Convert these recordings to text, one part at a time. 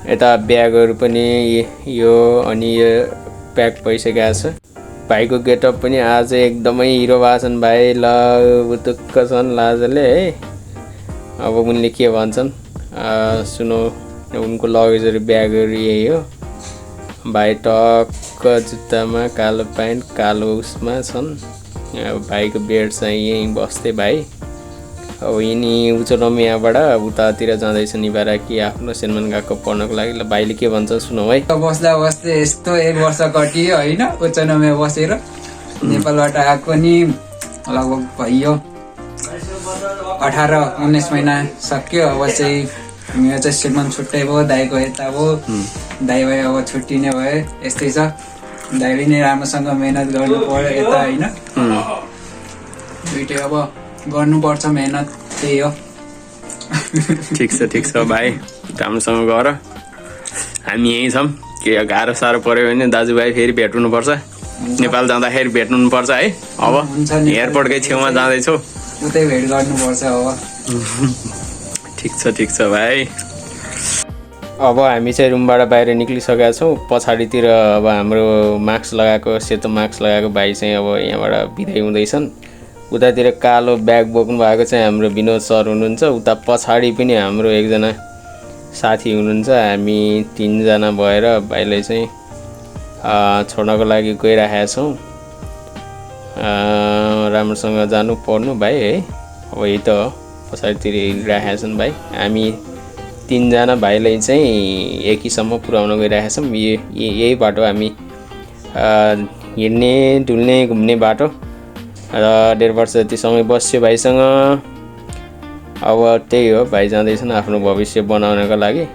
यता ब्यागहरु पनि यो अनि यो प्याक भइसकेको छ। भाइको गेटअप पनि आज एकदमै हिरो भाछन् भाइ। ल उतुक्क छन् लाजले है। अब उनले के भन्छन् सुनो। उनको लगेजहरु ब्यागहरु यही हो। भाइ टक्क जुत्तामा कालो प्यान्ट कालो उसमा छन्। अब भाइको बेड चाहिँ यही बस्थे भाइ। अब यिनी उचोलम यहाँबाट उतातिर जाँदैछ निभारा कि आफ्नो सेनमनगाको पढ्नको लागि। ल भाइले के भन्छ सुनौ है। बस्दा बस्दै यस्तो 1 वर्ष कटियो हैन। उचोलममा बसेर नेपालबाट आएको नि लगभग भयो 18-19 महिना सक्यो। अब चाहिँ मेरो चाहिँ सेनमन छुट्टै भयो। दाइको यता भयो। दाइ भयो अब छुट्टिने भयो। यस्तै छ। दाइले नै राम्रोसँग मेहनत गर्नु पर्यो यता हैन। दुइटै अब गर्नुपर्छ मेहनत त्यही हो। ठिक छ भाइ। राम्रोसँग गर। हामी यही छौँ। के गाह्रो साह्रो पर्यो भने दाजुभाइ फेरि भेट्नु पर्छ। नेपाल जाँदाखेरि भेट्नु पर्छ है। अब एयरपोर्टकै छेउमा जाँदैछौ। उतै भेट गर्नुपर्छ अब। ठिक छ भाइ। अब हामी चाहिँ रुमबाट बाहिर निक्लिसकेका छौँ। पछाडितिर अब हाम्रो मास्क लगाएको सेतो मास्क लगाएको भाइ चाहिँ अब यहाँबाट बिदाइ हुँदैछन्। उतातिर कालो ब्याग बोक्नु भएको चाहिँ हाम्रो विनोद सर हुनुहुन्छ। उता पछाडि पनि हाम्रो एकजना साथी हुनुहुन्छ। हामी 3 जना भएर भाइलाई चाहिँ छोड्नको लागि गइरहेका छौँ। राम्रोसँग जानु पर्नु भाइ है। अब यही त हो। पछाडितिर हिँडिरहेका छन् भाइ। हामी 3 जना भाइलाई चाहिँ एकीसम्म पुर्याउन गइरहेका छौँ। यही बाटो हामी हिँड्ने डुल्ने घुम्ने बाटो। र 1.5 वर्ष जति सँगै बस्यो भाइसँग। अब त्यही हो। भाइ जाँदैछन् आफ्नो भविष्य बनाउनको लागि।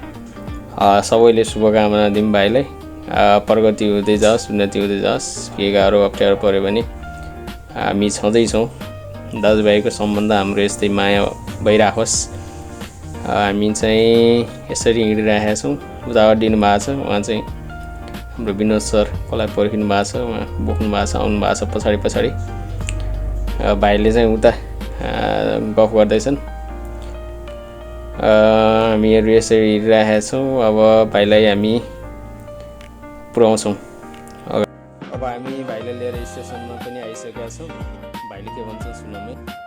सबैले शुभकामना दिउँ भाइलाई। प्रगति हुँदै जाओस् उन्नति हुँदै जाओस्। के गाह्रो अप्ठ्यारो पऱ्यो भने हामी छँदैछौँ। दाजुभाइको सम्बन्ध हाम्रो यस्तै माया भइराखोस्। हामी चाहिँ यसरी हिँडिरहेका छौँ। उता अड्डिनु भएको छ। उहाँ चाहिँ हाम्रो विनोद सर कसलाई पर्खिनु भएको छ। उहाँ बोक्नु भएको छ आउनु भएको छ पछाडि। भाइले चाहिँ उता गफ गर्दैछन्। हामीहरू यसरी हिँडिरहेका छौँ। अब भाइलाई हामी पुर्याउँछौँ। अब हामी भाइलाई लिएर स्टेसनमा पनि आइसकेका छौँ। भाइले के भन्छ सुनौँ है।